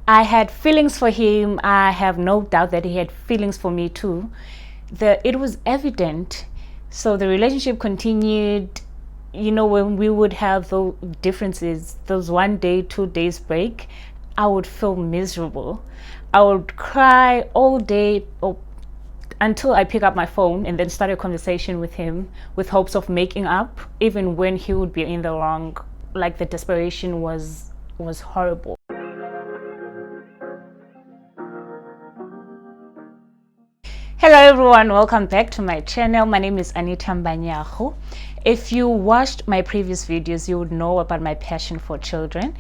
I had feelings for him. I have no doubt that he had feelings for me too. It was evident. So the relationship continued. When we would have those differences, those 1 day, 2 days break, I would feel miserable. I would cry all day until I pick up my phone and then start a conversation with him with hopes of making up, even when he would be in the wrong. Like, the desperation was horrible. Hello everyone, welcome back to my channel. My name is Anita Mbanyahu. If you watched my previous videos, you would know about my passion for children.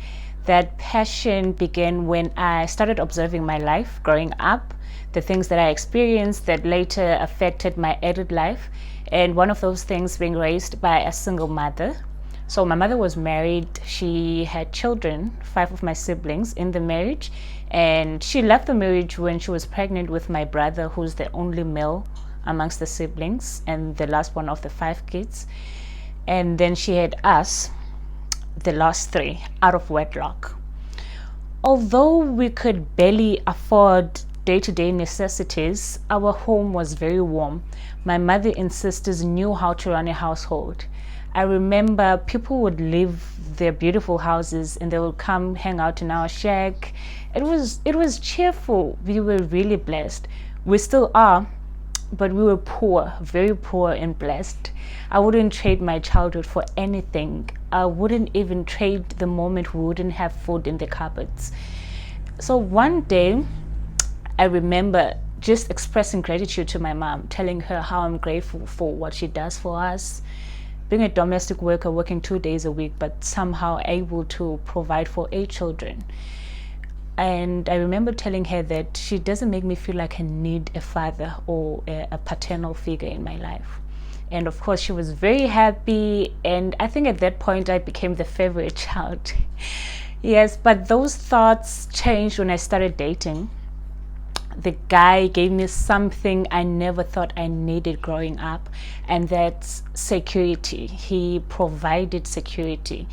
That passion began when I started observing my life growing up, the things that I experienced that later affected my adult life, and one of those things being raised by a single mother. So my mother was married. She had children, 5 of my siblings in the marriage, and she left the marriage when she was pregnant with my brother, who's the only male amongst the siblings and the last one of the 5 kids. And then she had us, the last 3, out of wedlock. Although we could barely afford day-to-day necessities, our home was very warm. My mother and sisters knew how to run a household. I remember people would leave their beautiful houses and they would come hang out in our shack. It was cheerful. We were really blessed. We still are, but we were poor, very poor and blessed. I wouldn't trade my childhood for anything. I wouldn't even trade the moment we wouldn't have food in the cupboards. So one day, I remember just expressing gratitude to my mom, telling her how I'm grateful for what she does for us. Being a domestic worker, working 2 days a week, but somehow able to provide for 8 children. And I remember telling her that she doesn't make me feel like I need a father or a paternal figure in my life. And of course, she was very happy. And I think at that point, I became the favorite child. Yes, but those thoughts changed when I started dating. The guy gave me something I never thought I needed growing up, and that's security. He provided security.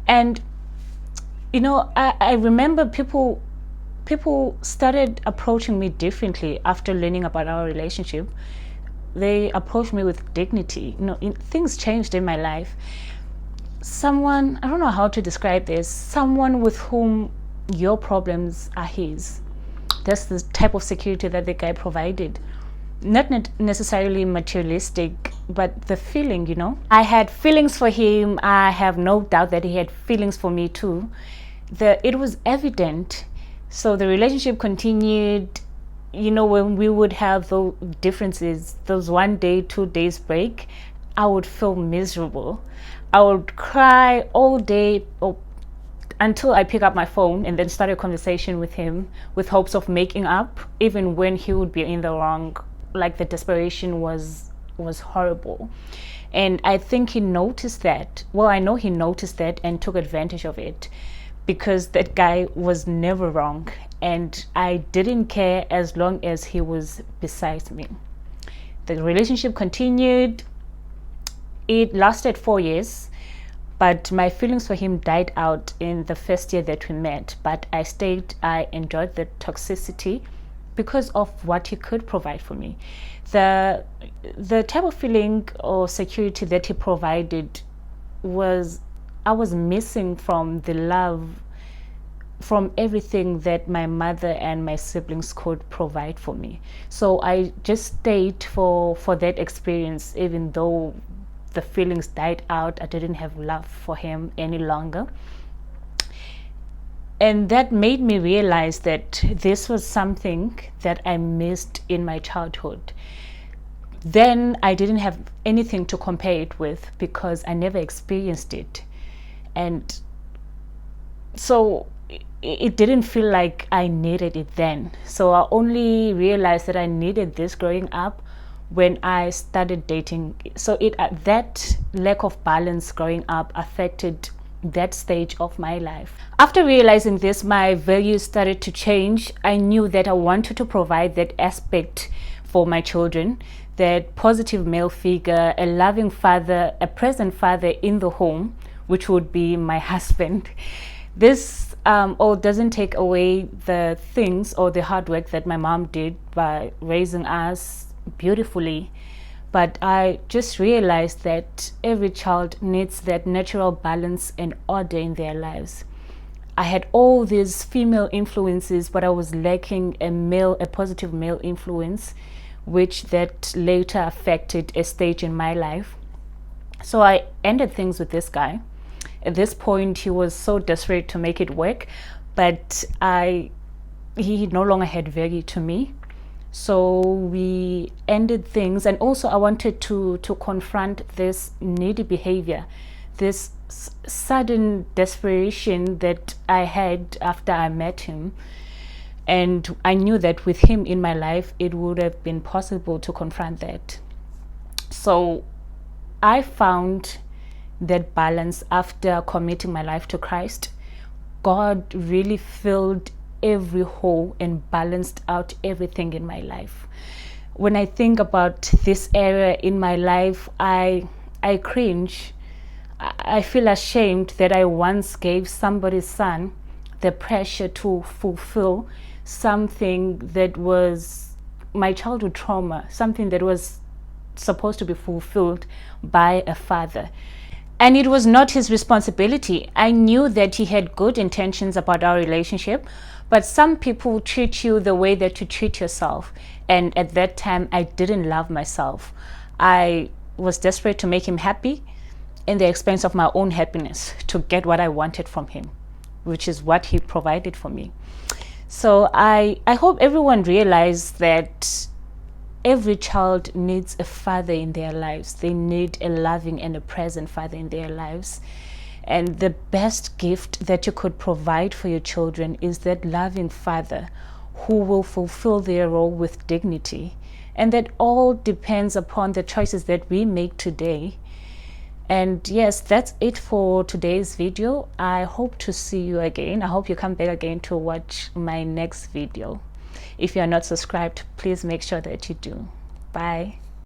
And I remember people started approaching me differently after learning about our relationship. They approached me with dignity. Things changed in my life. Someone, I don't know how to describe this, someone with whom your problems are his. That's the type of security that the guy provided. Not necessarily materialistic, but the feeling, I had feelings for him. I have no doubt that he had feelings for me too. It was evident. So the relationship continued. When we would have those differences, those 1 day, 2 days break, I would feel miserable. I would cry all day until I pick up my phone and then start a conversation with him with hopes of making up, even when he would be in the wrong. Like, the desperation was horrible. And I think he noticed that. Well, I know he noticed that and took advantage of it, because that guy was never wrong. And I didn't care as long as he was beside me. The relationship continued. It lasted 4 years. But my feelings for him died out in the first year that we met. But I stayed. I enjoyed the toxicity because of what he could provide for me. The type of feeling or security that he provided I was missing from the love, from everything that my mother and my siblings could provide for me. So I just stayed for that experience, even though the feelings died out. I didn't have love for him any longer. And that made me realize that this was something that I missed in my childhood. Then I didn't have anything to compare it with because I never experienced it. And so it didn't feel like I needed it then. So I only realized that I needed this growing up when I started dating. So that lack of balance growing up affected that stage of my life. After realizing this, my values started to change. I knew that I wanted to provide that aspect for my children, that positive male figure, a loving father, a present father in the home, which would be my husband. This or doesn't take away the things or the hard work that my mom did by raising us beautifully. But I just realized that every child needs that natural balance and order in their lives. I had all these female influences, but I was lacking a positive male influence, which that later affected a stage in my life. So I ended things with this guy. At this point, he was so desperate to make it work, but he no longer had value to me. So we ended things, and also I wanted to confront this needy behavior, this sudden desperation that I had after I met him. And I knew that with him in my life, it would have been possible to confront that. So I found that balance after committing my life to Christ. God really filled every hole and balanced out everything in my life. When I think about this area in my life, I cringe. I feel ashamed that I once gave somebody's son the pressure to fulfill something that was my childhood trauma, something that was supposed to be fulfilled by a father. And it was not his responsibility. I knew that he had good intentions about our relationship, but some people treat you the way that you treat yourself. And at that time, I didn't love myself. I was desperate to make him happy in the expense of my own happiness, to get what I wanted from him, which is what he provided for me. So I hope everyone realized that every child needs a father in their lives. They need a loving and a present father in their lives. And the best gift that you could provide for your children is that loving father who will fulfill their role with dignity. And that all depends upon the choices that we make today. And yes, that's it for today's video. I hope to see you again. I hope you come back again to watch my next video. If you are not subscribed, please make sure that you do. Bye.